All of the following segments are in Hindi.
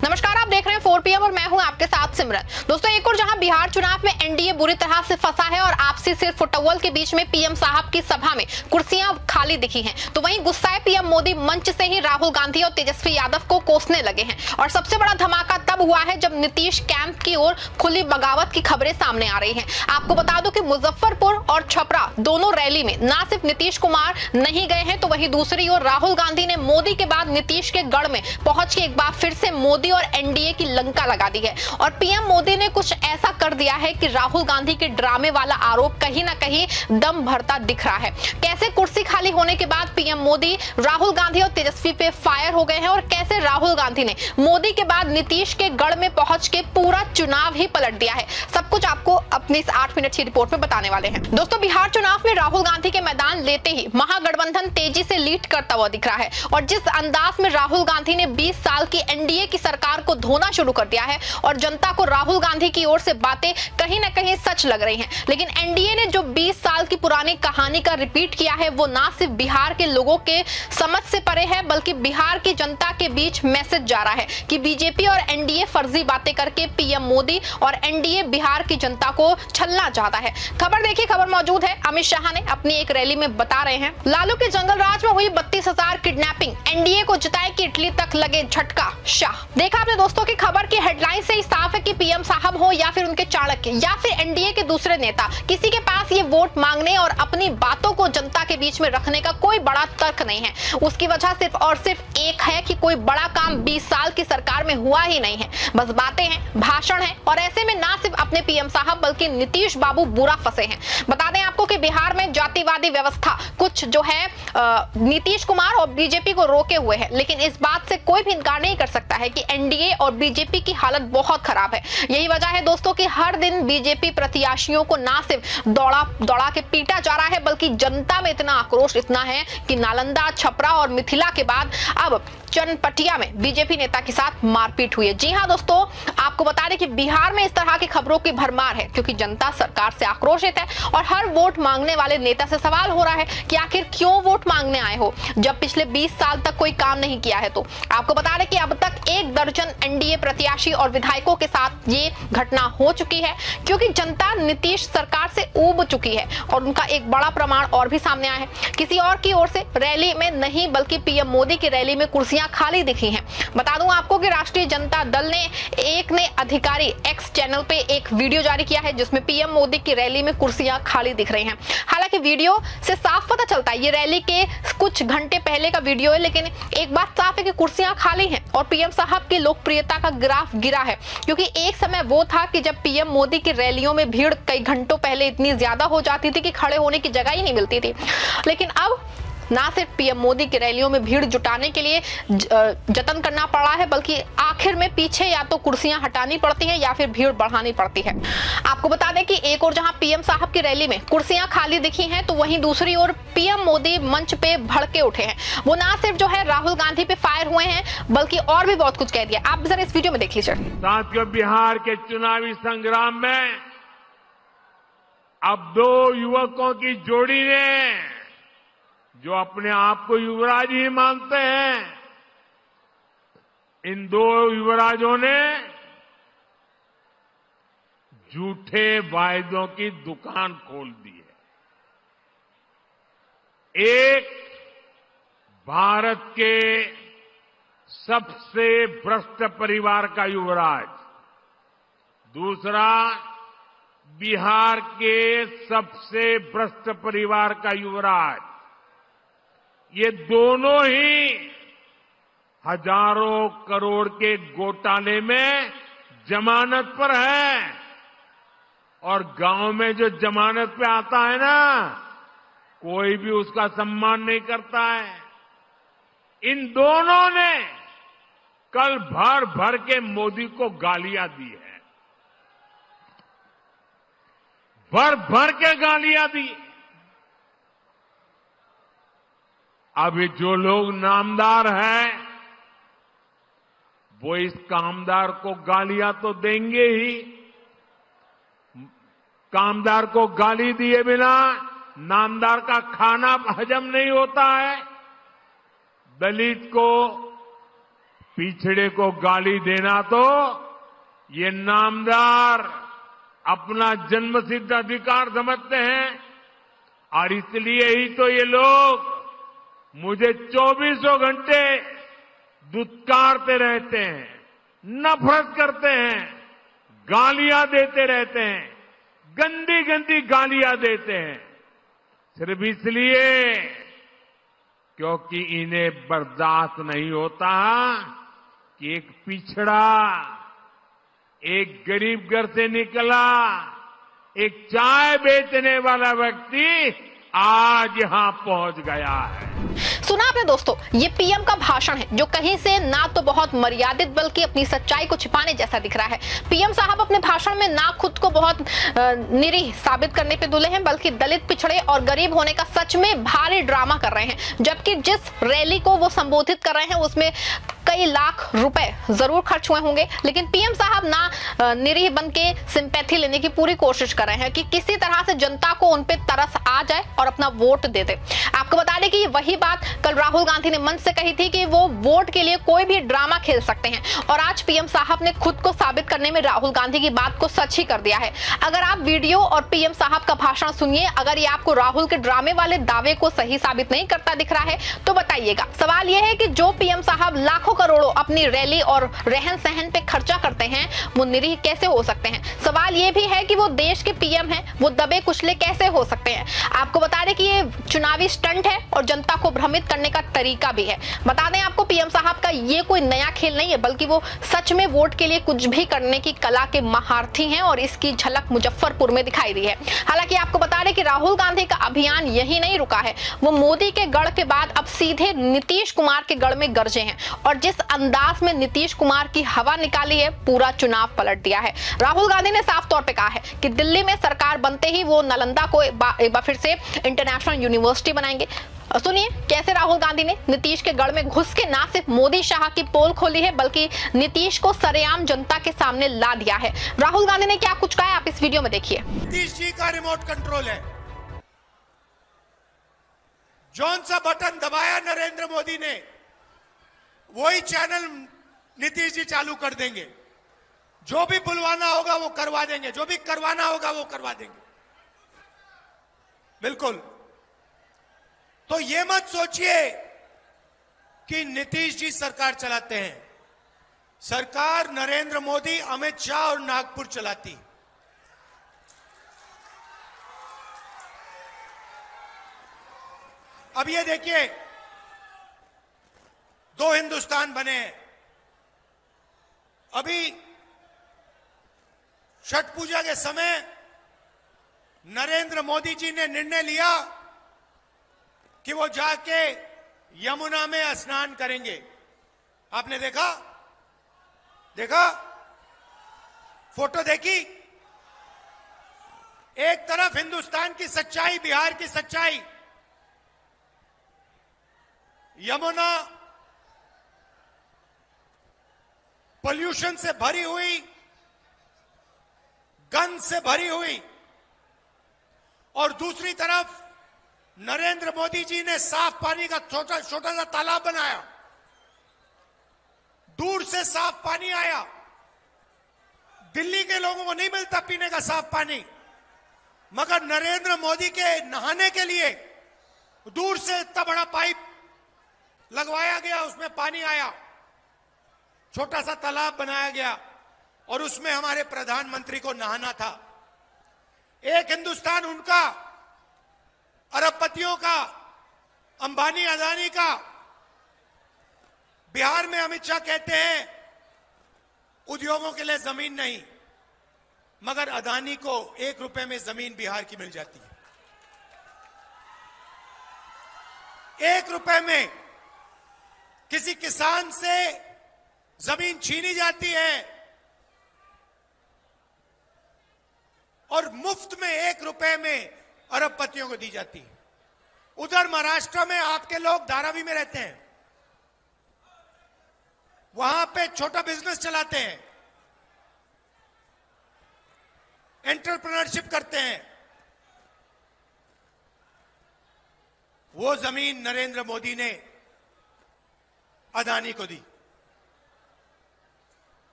नमस्कार, आप देख रहे हैं 4 PM और मैं हूं आपके साथ सिमरन। दोस्तों, एक और जहां बिहार चुनाव में एनडीए बुरी तरह से फंसा है और आपसी सिर फुटबॉल के बीच में पीएम साहब की सभा में कुर्सियां खाली दिखी हैं, तो वहीं गुस्साए पीएम मोदी मंच से ही राहुल गांधी और तेजस्वी यादव को कोसने लगे हैं। और सबसे बड़ा धमाका तब हुआ है जब नीतीश कैंप की ओर खुली बगावत की खबरें सामने आ रही हैं। आपको बता दूं कि मुजफ्फरपुर और छपरा दोनों रैली में न सिर्फ नीतीश कुमार नहीं गए हैं, तो वहीं दूसरी ओर राहुल गांधी ने मोदी के बाद नीतीश के गढ़ में पहुंच के एक बार फिर से मोदी और एनडीए की लंका लगा दी है। और पीएम मोदी ने कुछ ऐसा कर दिया है कि राहुल गांधी के ड्रामे वाला आरोप कहीं ना कहीं दम भरता दिख रहा है। कैसे कुर्सी खाली होने के बाद पीएम मोदी राहुल गांधी और तेजस्वी पे फायर हो गए हैं और कैसे राहुल गांधी ने मोदी के बाद नीतीश के गढ़ में पहुंच के पूरा चुनाव ही पलट दिया है, सब कुछ आपको अपनी इस 8 मिनट की रिपोर्ट में बताने वाले हैं। दोस्तों, बिहार चुनाव में राहुल गांधी के मैदान लेते ही महागठबंधन तेजी से लीड करता हुआ दिख रहा है। और जिस अंदाज में राहुल गांधी ने 20 साल की एनडीए की सरकार को धोना शुरू कर दिया है और जनता को राहुल गांधी की ओर से बातें कहीं ना कहीं सच लग रही हैं, लेकिन एनडीए ने जो 20 साल की पुरानी कहानी का रिपीट किया है वो ना सिर्फ बिहार के लोगों के समझ से परे है, बल्कि बिहार की जनता के बीच मैसेज जा रहा है कि बीजेपी और एनडीए फर्जी बातें करके पीएम मोदी और एनडीए बिहार की जनता को छलना चाहता है। खबर देखिए, खबर मौजूद है। अमित शाह ने अपनी एक रैली में बता रहे हैं, लालू के जंगल राज में हुई 32,000 किडनैपिंग, एनडीए को जिताए कि इटली तक लगे झटका शाह। देखा आपने दोस्तों की खबर की हेडलाइन से ही साफ है कि पीएम साहब हो या फिर उनके चाणक्य या फिर एनडीए के दूसरे नेता, किसी के पास ये वोट मांगने और अपनी बातों को जनता के बीच में रखने का कोई बड़ा तर्क नहीं है। उसकी वजह सिर्फ और सिर्फ एक है कि कोई बड़ा काम 20 साल की सरकार में हुआ ही नहीं है, बस बातें हैं, भाषण है। और ऐसे में ना सिर्फ अपने पीएम साहब बल्कि नीतीश बाबू बुरा फंसे हैं। बता दें आपको कि बिहार में जातिवादी व्यवस्था कुछ जो है नीतीश कुमार और बीजेपी को रोके हुए है, लेकिन इस बात से कोई भी इनकार नहीं कर सकता है कि एनडीए और बीजेपी की हालत बहुत खराब है। यही वजह है दोस्तों कि हर दिन बीजेपी प्रत्याशियों को ना सिर्फ दौड़ा के पीटा जा रहा है, बल्कि जनता में इतना आक्रोश इतना है कि नालंदा, छपरा और मिथिला के बाद अब चनपटिया में बीजेपी नेता के साथ मारपीट हुई है। जी हां दोस्तों, आपको बता दें कि बिहार में इस तरह की खबरों की भरमार है क्योंकि जनता सरकार से आक्रोशित है और हर वोट मांगने वाले नेता से सवाल हो रहा है कि आखिर क्यों वोट मांगने आए हो जब पिछले 20 साल तक कोई काम नहीं किया है। तो आपको बता दें कि अब तक 1 दर्जन एनडीए प्रत्याशी और विधायकों के साथ ये घटना हो चुकी है क्योंकि जनता नीतीश सरकार से ऊब चुकी है। और उनका एक बड़ा प्रमाण और भी सामने आया है, किसी और की ओर से रैली में नहीं बल्कि पीएम मोदी की रैली में कुर्सियां खाली दिखी हैं। बता दूं आपको कि राष्ट्रीय जनता दल ने अधिकारी एक्स चैनल पे एक वीडियो जारी किया है जिसमें पीएम मोदी की रैली में कुर्सियां खाली दिख रही हैं। हालांकि वीडियो से साफ पता चलता है ये रैली के कुछ घंटे पहले का वीडियो है, लेकिन एक बात साफ है कि कुर्सियां खाली हैं और पीएम साहब की लोकप्रियता का ग्राफ गिरा है। क्योंकि एक समय वो था कि जब पीएम मोदी की रैलियों में भीड़ कई घंटों पहले इतनी ज्यादा हो जाती थी कि खड़े होने की जगह ही नहीं मिलती थी, लेकिन अब ना सिर्फ पीएम मोदी की रैलियों में भीड़ जुटाने के लिए जतन करना पड़ा है, बल्कि आखिर में पीछे या तो कुर्सियां हटानी पड़ती हैं या फिर भीड़ बढ़ानी पड़ती है। आपको बता दें कि एक और जहां पीएम साहब की रैली में कुर्सियां खाली दिखी हैं, तो वहीं दूसरी ओर पीएम मोदी मंच पे भड़के उठे हैं। वो ना सिर्फ जो है राहुल गांधी पे फायर हुए हैं बल्कि और भी बहुत कुछ कह दिया। आप जरा इस वीडियो में देख लीजिए। साथियों, बिहार के चुनावी संग्राम में अब 2 युवकों की जोड़ी ने, जो अपने आप को युवराज ही मानते हैं, इन 2 युवराजों ने झूठे वायदों की दुकान खोल दी है। एक भारत के सबसे भ्रष्ट परिवार का युवराज, दूसरा बिहार के सबसे भ्रष्ट परिवार का युवराज। ये दोनों ही हजारों करोड़ के घोटाले में जमानत पर है और गांव में जो जमानत पे आता है ना, कोई भी उसका सम्मान नहीं करता है। इन दोनों ने कल भर भर के मोदी को गालियां दी है, भर भर के गालियां दी। अभी जो लोग नामदार हैं वो इस कामदार को गालियां तो देंगे ही। कामदार को गाली दिए बिना नामदार का खाना हजम नहीं होता है। दलित को पिछड़े को गाली देना तो ये नामदार अपना जन्मसिद्ध अधिकार समझते हैं और इसलिए ही तो ये लोग मुझे 24 घंटे दुत्कारते रहते हैं, नफरत करते हैं, गालियां देते रहते हैं, गंदी गंदी गालियां देते हैं, सिर्फ इसलिए क्योंकि इन्हें बर्दाश्त नहीं होता कि एक पिछड़ा, एक गरीब घर से निकला, एक चाय बेचने वाला व्यक्ति आज यहां पहुंच गया है। सुना आपने दोस्तों, ये पीएम का भाषण है जो कहीं से ना तो बहुत मर्यादित बल्कि अपनी सच्चाई को छिपाने जैसा दिख रहा है। पीएम साहब अपने भाषण में ना खुद को बहुत निरीह साबित करने पे तुले हैं, बल्कि दलित, पिछड़े और गरीब होने का सच में भारी ड्रामा कर रहे हैं। जबकि जिस रैली को वो संबोधित कर रहे हैं उसमें कई लाख रुपए जरूर खर्च हुए होंगे, लेकिन पीएम साहब ना निरीह बन के सिंपैथी लेने की पूरी कोशिश कर रहे हैं कि किसी तरह से जनता को उन पे तरस आ जाए और अपना वोट दे दे। आपको बता दें कि वही बात कल राहुल गांधी ने मंच से कही थी कि वो वोट के लिए कोई भी ड्रामा खेल सकते हैं, और आज पीएम साहब ने खुद को साबित करने में राहुल गांधी की बात को सच ही कर दिया है। अगर आप वीडियो और पीएम साहब का भाषण सुनिए, अगर ये आपको राहुल के ड्रामे वाले दावे को सही साबित नहीं करता दिख रहा है तो बताइएगा। सवाल यह है कि जो पीएम साहब लाखों करोड़ों अपनी रैली और रहन सहन पे खर्चा करते हैं वो निरीह कैसे हो सकते हैं। सवाल ये भी है कि वो देश के पीएम हैं, वो दबे कुचले कैसे हो सकते हैं। आपको बता दें कि ये चुनावी स्टंट है और जनता को भ्रमित करने का तरीका भी है। बता दें आपको, पीएम साहब का ये कोई नया खेल नहीं है, बल्कि वो सच में वोट के लिए कुछ भी करने की कला के महारथी हैं और इसकी झलक मुजफ्फरपुर में दिखाई दी है। हालांकि आपको बता दें कि राहुल गांधी का अभियान यही नहीं रुका है, वो मोदी के गढ़ के बाद अब सीधे नीतीश कुमार के गढ़ में गरजे हैं और जिस अंदाज में नीतीश कुमार की हवा निकाली है पूरा चुनाव पलट दिया है। राहुल गांधी ने साफ तौर पे कहा है कि दिल्ली में सरकार बनते ही वो नालंदा को एक बार फिर से इंटरनेशनल यूनिवर्सिटी बनाएंगे। सुनिए कैसे राहुल गांधी ने नीतीश के गढ़ में घुस के ना सिर्फ मोदी शाह की पोल खोली है, बल्कि नीतीश को सरेआम जनता के सामने ला दिया है। राहुल गांधी ने क्या कुछ कहा है आप इस वीडियो में देखिए। नीतीश जी का रिमोट कंट्रोल है, जौन सा बटन दबाया नरेंद्र मोदी ने वही चैनल नीतीश जी चालू कर देंगे। जो भी बुलवाना होगा वो करवा देंगे, जो भी करवाना होगा वो करवा देंगे। बिल्कुल। तो ये मत सोचिए कि नीतीश जी सरकार चलाते हैं। सरकार नरेंद्र मोदी, अमित शाह और नागपुर चलाती। अब ये देखिए, दो हिंदुस्तान बने हैं। अभी छठ पूजा के समय नरेंद्र मोदी जी ने निर्णय लिया कि वो जाके यमुना में स्नान करेंगे। आपने देखा फोटो देखी। एक तरफ हिंदुस्तान की सच्चाई, बिहार की सच्चाई, यमुना पोल्यूशन से भरी हुई, गंद से भरी हुई, और दूसरी तरफ नरेंद्र मोदी जी ने साफ पानी का छोटा सा तालाब बनाया। दूर से साफ पानी आया। दिल्ली के लोगों को नहीं मिलता पीने का साफ पानी, मगर नरेंद्र मोदी के नहाने के लिए दूर से इतना बड़ा पाइप लगवाया गया, उसमें पानी आया, छोटा सा तालाब बनाया गया और उसमें हमारे प्रधानमंत्री को नहाना था। एक हिंदुस्तान उनका, अरबपतियों का, अंबानी अदानी का। बिहार में अमित शाह कहते हैं उद्योगों के लिए जमीन नहीं, मगर अदानी को 1 रुपए में जमीन बिहार की मिल जाती है। 1 रुपए में किसी किसान से जमीन छीनी जाती है और मुफ्त में 1 रुपए में अरबपतियों को दी जाती है। उधर महाराष्ट्र में आपके लोग धारावी में रहते हैं, वहां पे छोटा बिजनेस चलाते हैं, एंटरप्रेन्योरशिप करते हैं। वो जमीन नरेंद्र मोदी ने अदानी को दी।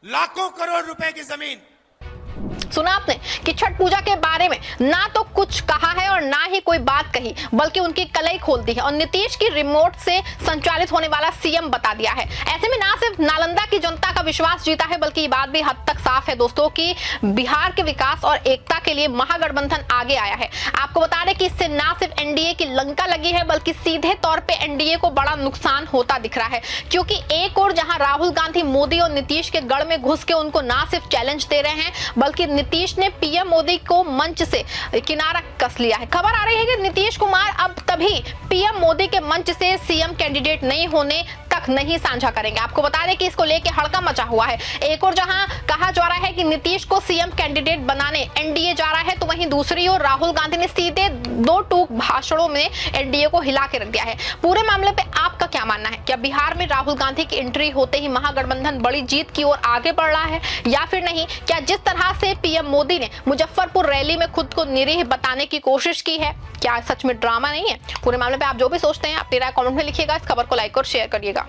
लाखों करोड़ रुपए की जमीन। सुना आपने कि छठ पूजा के बारे में ना तो कुछ कहा है और ना ही कोई बात कही, बल्कि उनकी कलई खोल दी है और नीतीश की रिमोट से संचालित होने वाला सीएम बता दिया है। ऐसे में ना सिर्फ नालंदा की जनता का विश्वास जीता है, बल्कि ये बात भी हद तक साफ है दोस्तों कि बिहार के विकास और एकता के लिए महागठबंधन आगे आया है। आपको बता दें कि इससे ना सिर्फ एनडीए की लंका लगी है, बल्कि सीधे तौर पर एनडीए को बड़ा नुकसान होता दिख रहा है, क्योंकि एक और जहां राहुल गांधी मोदी और नीतीश के गढ़ में घुस के उनको ना सिर्फ चैलेंज दे रहे हैं, बल्कि नीतीश ने पीएम मोदी को मंच से किनारा कस लिया है। खबर आ रही है कि नीतीश कुमार अब तभी पीएम मोदी के मंच से सीएम कैंडिडेट नहीं होने तक नहीं साझा करेंगे। आपको बता दें कि इसको लेके हड़का मचा हुआ है। एक और जहां कहा जा रहा है कि नीतीश को सीएम कैंडिडेट बनाने एनडीए जा रहा है, तो वहीं दूसरी ओर राहुल गांधी ने सीधे दो टूक भाषणों में एनडीए को हिला के रख दिया है। पूरे मामले पे आपका क्या मानना है? क्या बिहार में राहुल गांधी की एंट्री होते ही महागठबंधन बड़ी जीत की ओर आगे बढ़ रहा है या फिर नहीं? क्या जिस तरह से पीएम मोदी ने मुजफ्फरपुर रैली में खुद को निरीह बताने की कोशिश की है, क्या सच में ड्रामा नहीं है? पूरे मामले पे आप जो भी सोचते हैं अपनी राय कमेंट में लिखिएगा। इस खबर को लाइक और शेयर करिएगा।